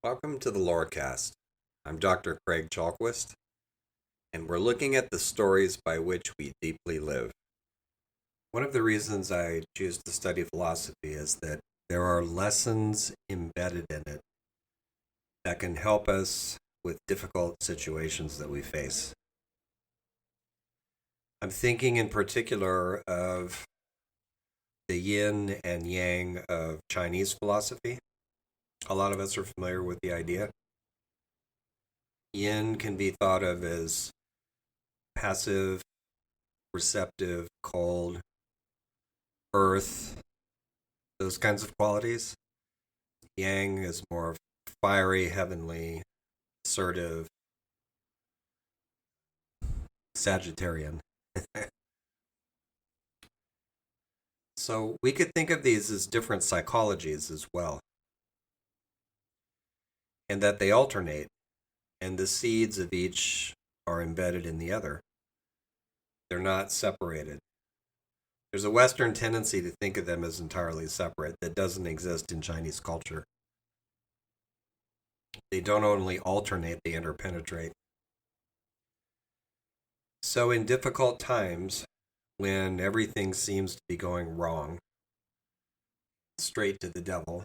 Welcome to the Lorecast. I'm Dr. Craig Chalkwist, and we're looking at the stories by which we deeply live. One of the reasons I choose to study philosophy is that there are lessons embedded in it that can help us with difficult situations that we face. I'm thinking in particular of the yin and yang of Chinese philosophy. A lot of us are familiar with the idea. Yin can be thought of as passive, receptive, cold, earth, those kinds of qualities. Yang is more fiery, heavenly, assertive, Sagittarian. So we could think of these as different psychologies as well, and that they alternate, and the seeds of each are embedded in the other. They're not separated. There's a Western tendency to think of them as entirely separate that doesn't exist in Chinese culture. They don't only alternate, they interpenetrate. So in difficult times, when everything seems to be going wrong, straight to the devil,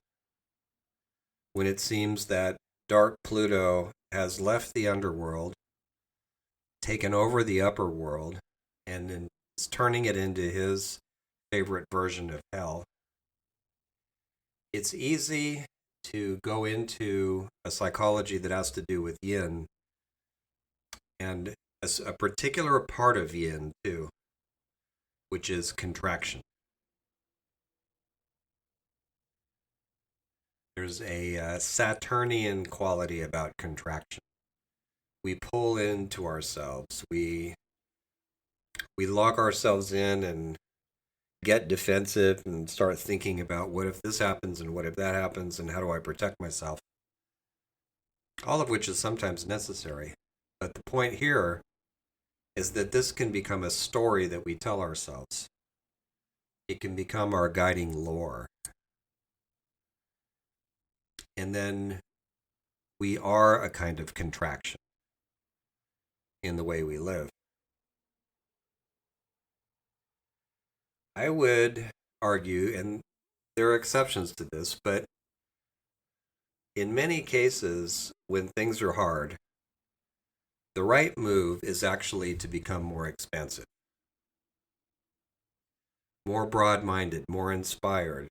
when it seems that dark Pluto has left the underworld, taken over the upper world, and is turning it into his favorite version of hell, it's easy to go into a psychology that has to do with yin and a particular part of yin too, which is contraction. There's a Saturnian quality about contraction. We pull into ourselves. We lock ourselves in and get defensive and start thinking about what if this happens and what if that happens and how do I protect myself? All of which is sometimes necessary. But the point here is that this can become a story that we tell ourselves. It can become our guiding lore. And then we are a kind of contraction in the way we live. I would argue, and there are exceptions to this, but in many cases, when things are hard, the right move is actually to become more expansive, more broad-minded, more inspired,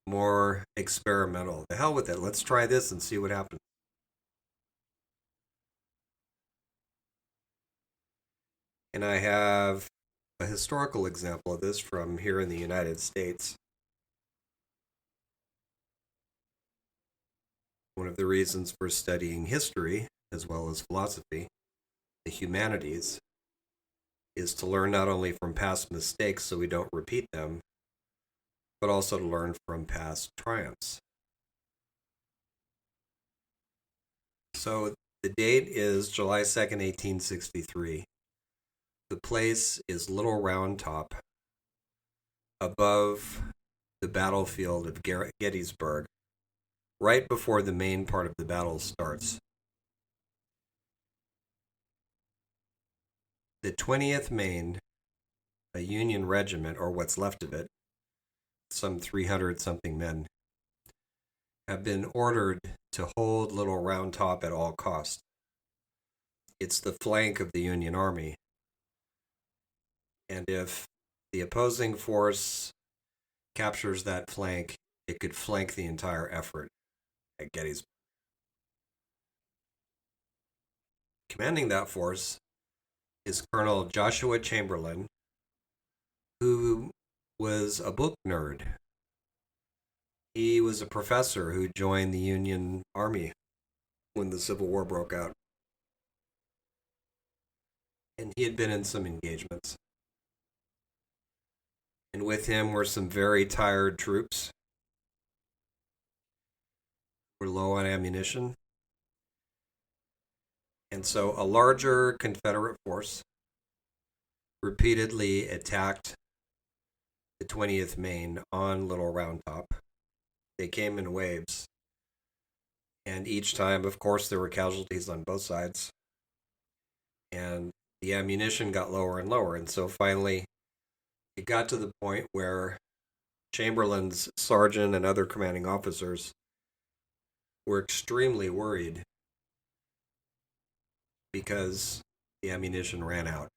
more experimental. The hell with it. Let's try this and see what happens. And I have a historical example of this from here in the United States. One of the reasons for studying history, as well as philosophy, the humanities, is to learn not only from past mistakes so we don't repeat them, but also to learn from past triumphs. So the date is July 2nd, 1863. The place is Little Round Top, above the battlefield of Gettysburg, right before the main part of the battle starts. The 20th Maine, a Union regiment, or what's left of it, some 300-something men, have been ordered to hold Little Round Top at all costs. It's the flank of the Union Army. And if the opposing force captures that flank, it could flank the entire effort at Gettysburg. Commanding that force is Colonel Joshua Chamberlain, who was a book nerd. He was a professor who joined the Union Army when the Civil War broke out. And he had been in some engagements. And with him were some very tired troops. Were low on ammunition. And so a larger Confederate force repeatedly attacked the 20th Maine on Little Round Top. They came in waves. And each time, of course, there were casualties on both sides. And the ammunition got lower and lower. And so finally, it got to the point where Chamberlain's sergeant and other commanding officers were extremely worried because the ammunition ran out. A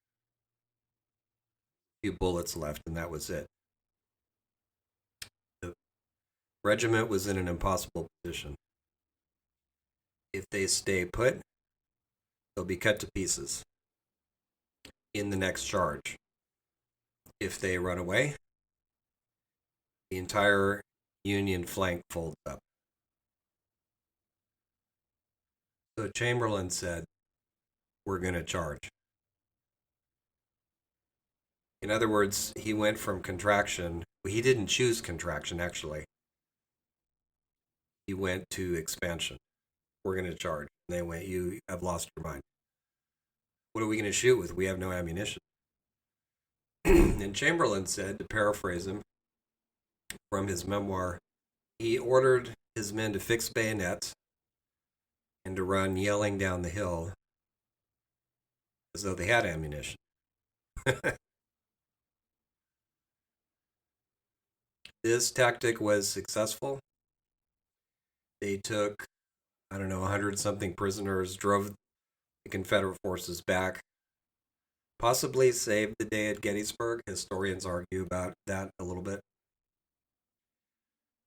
few bullets left, and that was it. The regiment was in an impossible position. If they stay put, they'll be cut to pieces in the next charge. If they run away, the entire Union flank folds up. So Chamberlain said, "We're going to charge." In other words, he went from contraction. He didn't choose contraction, actually. He went to expansion. "We're going to charge." And they went, "You have lost your mind. What are we going to shoot with? We have no ammunition." And Chamberlain said, to paraphrase him from his memoir, he ordered his men to fix bayonets and to run yelling down the hill as though they had ammunition. This tactic was successful. They took, 100-something prisoners, drove the Confederate forces back, possibly saved the day at Gettysburg. Historians argue about that a little bit.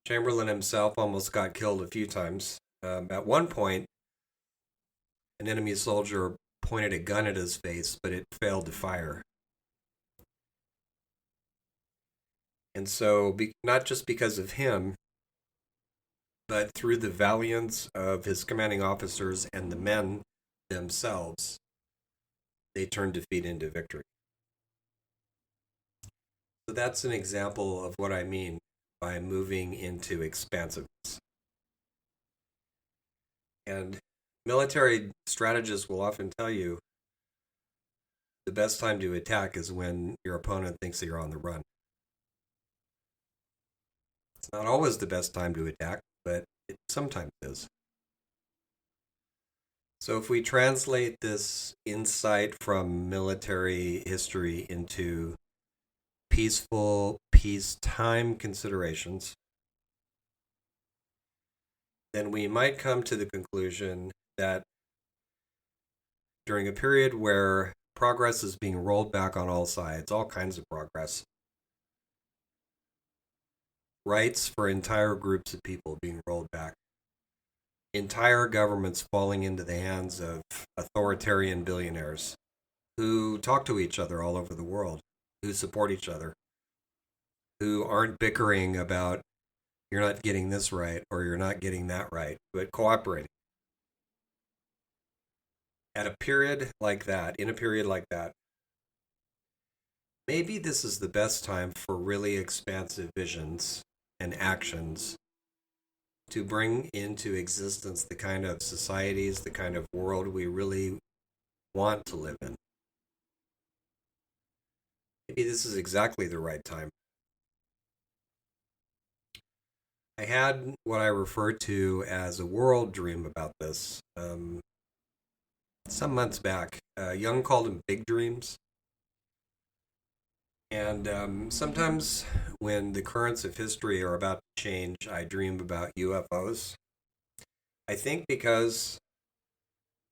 Chamberlain himself almost got killed a few times. At one point, an enemy soldier pointed a gun at his face, but it failed to fire. And so, not just because of him, but through the valiance of his commanding officers and the men themselves, they turned defeat into victory. So that's an example of what I mean by moving into expansiveness. And military strategists will often tell you the best time to attack is when your opponent thinks that you're on the run. It's not always the best time to attack, but it sometimes is. So if we translate this insight from military history into peaceful, peacetime considerations, then we might come to the conclusion that during a period where progress is being rolled back on all sides, all kinds of progress, rights for entire groups of people being rolled back, entire governments falling into the hands of authoritarian billionaires who talk to each other all over the world, who support each other, who aren't bickering about you're not getting this right or you're not getting that right, but cooperating. In a period like that, maybe this is the best time for really expansive visions and actions to bring into existence the kind of societies, the kind of world we really want to live in. Maybe this is exactly the right time. I had what I refer to as a world dream about this some months back. Jung called them big dreams. And sometimes when the currents of history are about to change, I dream about UFOs. I think because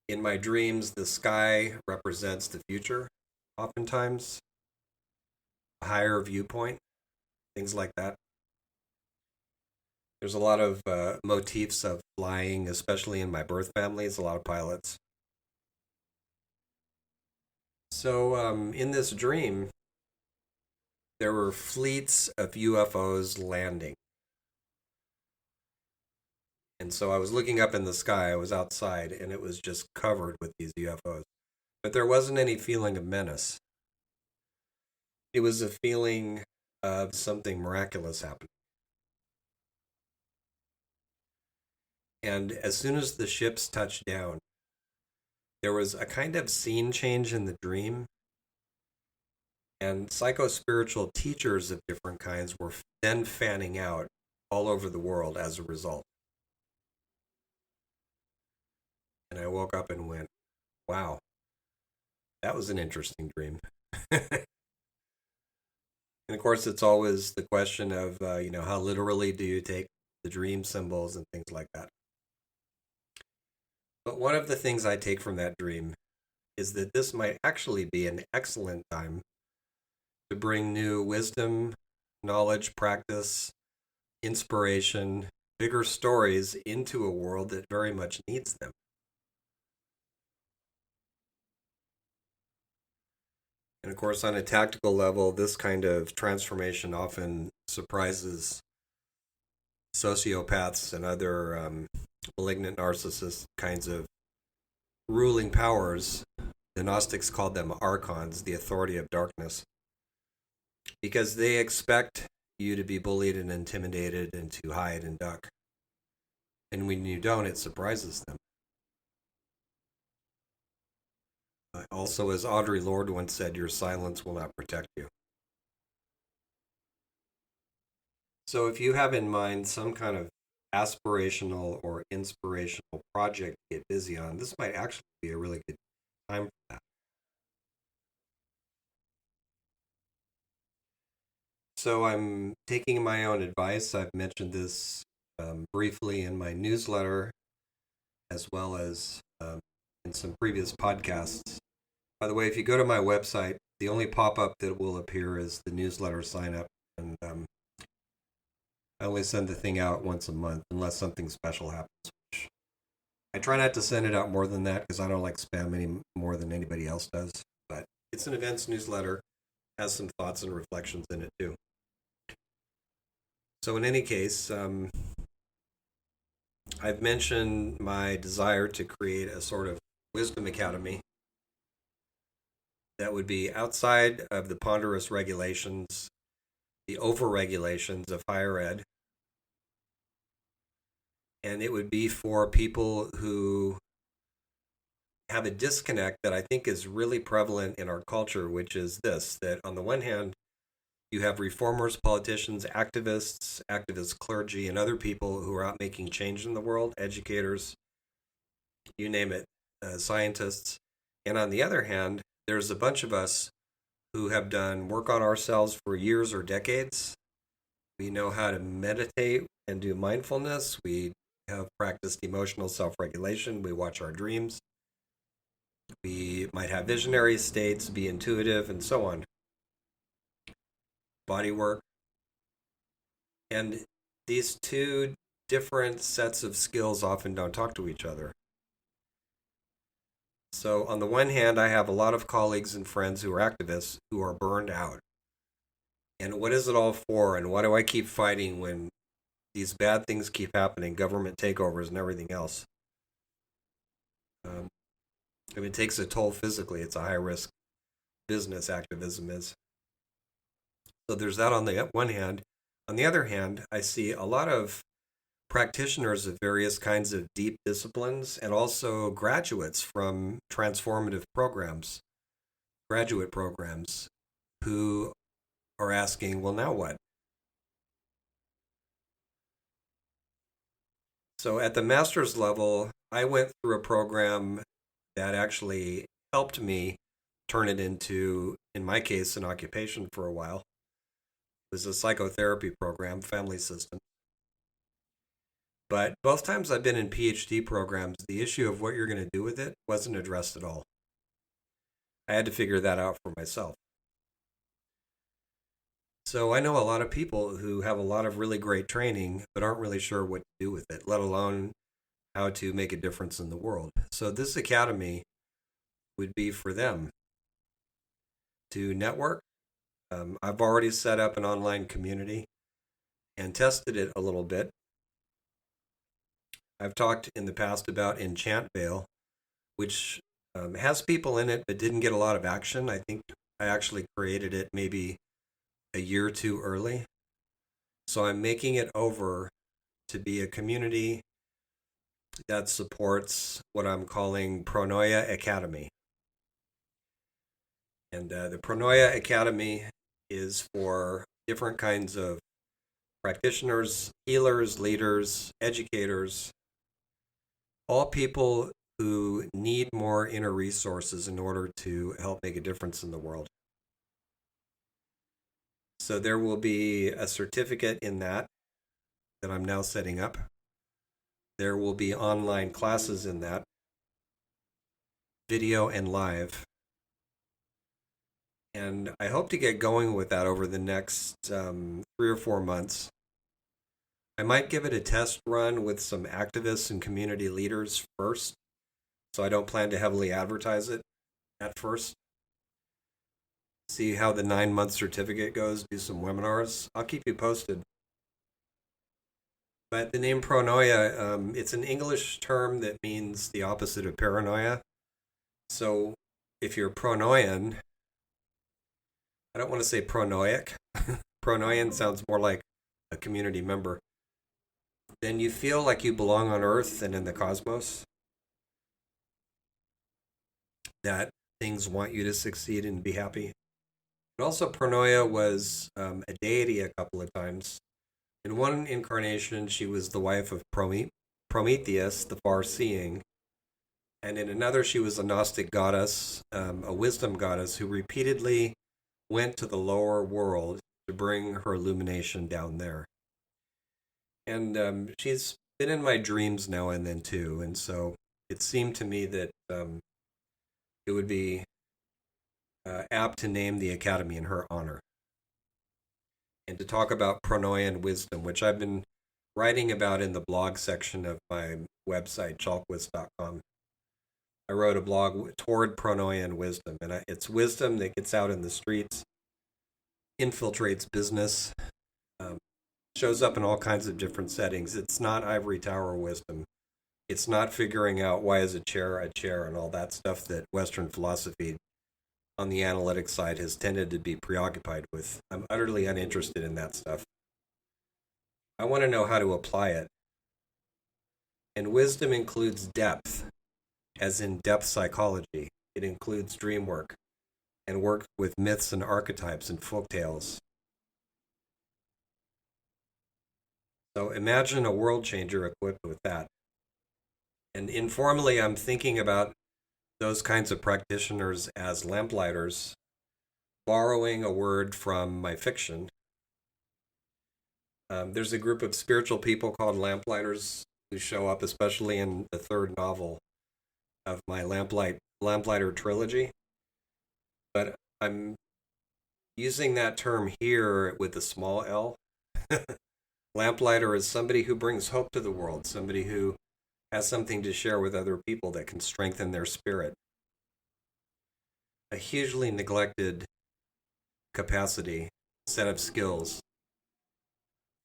in my dreams, the sky represents the future, oftentimes, a higher viewpoint, things like that. There's a lot of motifs of flying, especially in my birth family. It's a lot of pilots. So in this dream, there were fleets of UFOs landing. And so I was looking up in the sky, I was outside, and it was just covered with these UFOs. But there wasn't any feeling of menace. It was a feeling of something miraculous happening. And as soon as the ships touched down, there was a kind of scene change in the dream. And psycho-spiritual teachers of different kinds were then fanning out all over the world as a result. woke up and went, wow, that was an interesting dream. And of course, it's always the question of, how literally do you take the dream symbols and things like that. But one of the things I take from that dream is that this might actually be an excellent time to bring new wisdom, knowledge, practice, inspiration, bigger stories into a world that very much needs them. And of course, on a tactical level, this kind of transformation often surprises sociopaths and other malignant narcissist kinds of ruling powers. The Gnostics called them archons, the authority of darkness, because they expect you to be bullied and intimidated and to hide and duck. And when you don't, it surprises them. Also, as Audre Lorde once said, your silence will not protect you. So if you have in mind some kind of aspirational or inspirational project to get busy on, this might actually be a really good time for that. So I'm taking my own advice. I've mentioned this briefly in my newsletter, as well as in some previous podcasts. By the way, if you go to my website, the only pop-up that will appear is the newsletter sign-up, and I only send the thing out once a month unless something special happens. I try not to send it out more than that because I don't like spam any more than anybody else does. But it's an events newsletter, has some thoughts and reflections in it too. So in any case, I've mentioned my desire to create a sort of wisdom academy that would be outside of the ponderous regulations, the over-regulations of higher ed. And it would be for people who have a disconnect that I think is really prevalent in our culture, which is this, that on the one hand, you have reformers, politicians, activists, activist clergy, and other people who are out making change in the world, educators, you name it, scientists. And on the other hand, there's a bunch of us who have done work on ourselves for years or decades. We know how to meditate and do mindfulness. We have practiced emotional self-regulation. We watch our dreams. We might have visionary states, be intuitive, and so on. Body work. And these two different sets of skills often don't talk to each other. So on the one hand, I have a lot of colleagues and friends who are activists who are burned out. And what is it all for? And why do I keep fighting when these bad things keep happening, government takeovers and everything else? It takes a toll physically. It's a high-risk business, activism is. So there's that on the one hand. On the other hand, I see a lot of practitioners of various kinds of deep disciplines and also graduates from transformative programs, graduate programs, who are asking, well, now what? So at the master's level, I went through a program that actually helped me turn it into, in my case, an occupation for a while. It was a psychotherapy program, family system. But both times I've been in PhD programs, the issue of what you're going to do with it wasn't addressed at all. I had to figure that out for myself. So I know a lot of people who have a lot of really great training, but aren't really sure what to do with it, let alone how to make a difference in the world. So this academy would be for them to network. I've already set up an online community and tested it a little bit. I've talked in the past about Enchant Veil, which has people in it but didn't get a lot of action. I think I actually created it maybe a year or two early. So I'm making it over to be a community that supports what I'm calling Pronoia Academy. And the Pronoia Academy is for different kinds of practitioners, healers, leaders, educators, all people who who need more inner resources in order to help make a difference in the world. So there will be a certificate in that I'm now setting up. There will be online classes in that, video and live. And I hope to get going with that over the next 3 or 4 months. I might give it a test run with some activists and community leaders first, so I don't plan to heavily advertise it at first. See how the 9-month certificate goes, do some webinars. I'll keep you posted. But the name pronoia, it's an English term that means the opposite of paranoia. So if you're pronoian, I don't want to say pronoic. Pronoian sounds more like a community member. Then you feel like you belong on Earth and in the cosmos. That things want you to succeed and be happy. And also, pronoia was a deity a couple of times. In one incarnation, she was the wife of Prometheus, the far-seeing. And in another, she was a Gnostic goddess, a wisdom goddess, who repeatedly went to the lower world to bring her illumination down there. And she's been in my dreams now and then too, and so it seemed to me that it would be apt to name the academy in her honor and to talk about pronoian wisdom, which I've been writing about in the blog section of my website, chalkwist.com. I wrote a blog toward pronoian wisdom, and it's wisdom that gets out in the streets, infiltrates business, shows up in all kinds of different settings. It's not ivory tower wisdom. It's not figuring out why is a chair and all that stuff that Western philosophy on the analytic side has tended to be preoccupied with. I'm utterly uninterested in that stuff. I want to know how to apply it. And wisdom includes depth, as in depth psychology. It includes dream work and work with myths and archetypes and folktales. So imagine a world changer equipped with that. And informally, I'm thinking about those kinds of practitioners as lamplighters, borrowing a word from my fiction. There's a group of spiritual people called lamplighters who show up, especially in the third novel of my lamplighter trilogy. But I'm using that term here with a small L. Lamplighter is somebody who brings hope to the world, somebody who has something to share with other people that can strengthen their spirit. A hugely neglected capacity, set of skills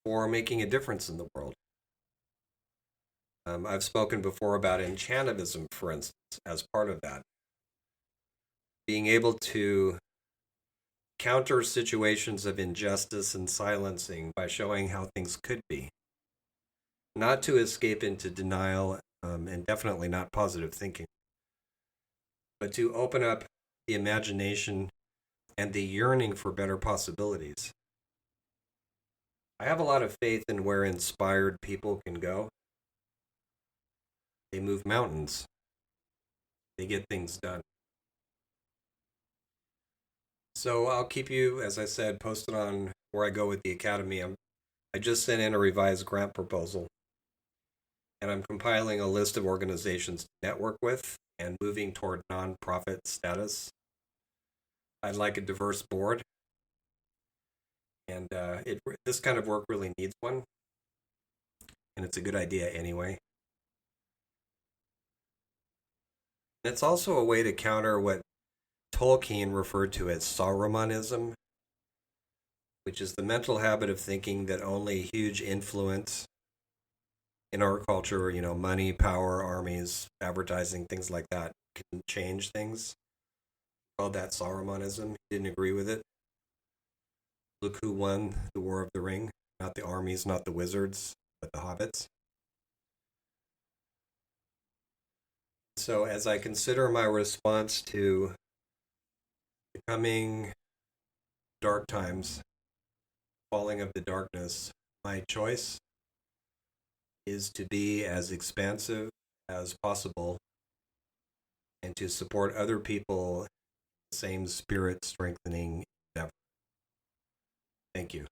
for making a difference in the world. I've spoken before about enchantivism, for instance, as part of that. Being able to counter situations of injustice and silencing by showing how things could be. Not to escape into denial, and definitely not positive thinking, but to open up the imagination and the yearning for better possibilities. I have a lot of faith in where inspired people can go. They move mountains. They get things done. So I'll keep you, as I said, posted on where I go with the Academy. I just sent in a revised grant proposal, and I'm compiling a list of organizations to network with and moving toward nonprofit status. I'd like a diverse board, and this kind of work really needs one, and it's a good idea anyway. It's also a way to counter what Tolkien referred to as Sauromanism, which is the mental habit of thinking that only huge influence in our culture, money, power, armies, advertising, things like that, can change things. Called that Sauromanism. He didn't agree with it. Look who won the War of the Ring. Not the armies, not the wizards, but the hobbits. So as I consider my response to the coming dark times, falling of the darkness, my choice is to be as expansive as possible and to support other people in the same spirit strengthening endeavor. Thank you.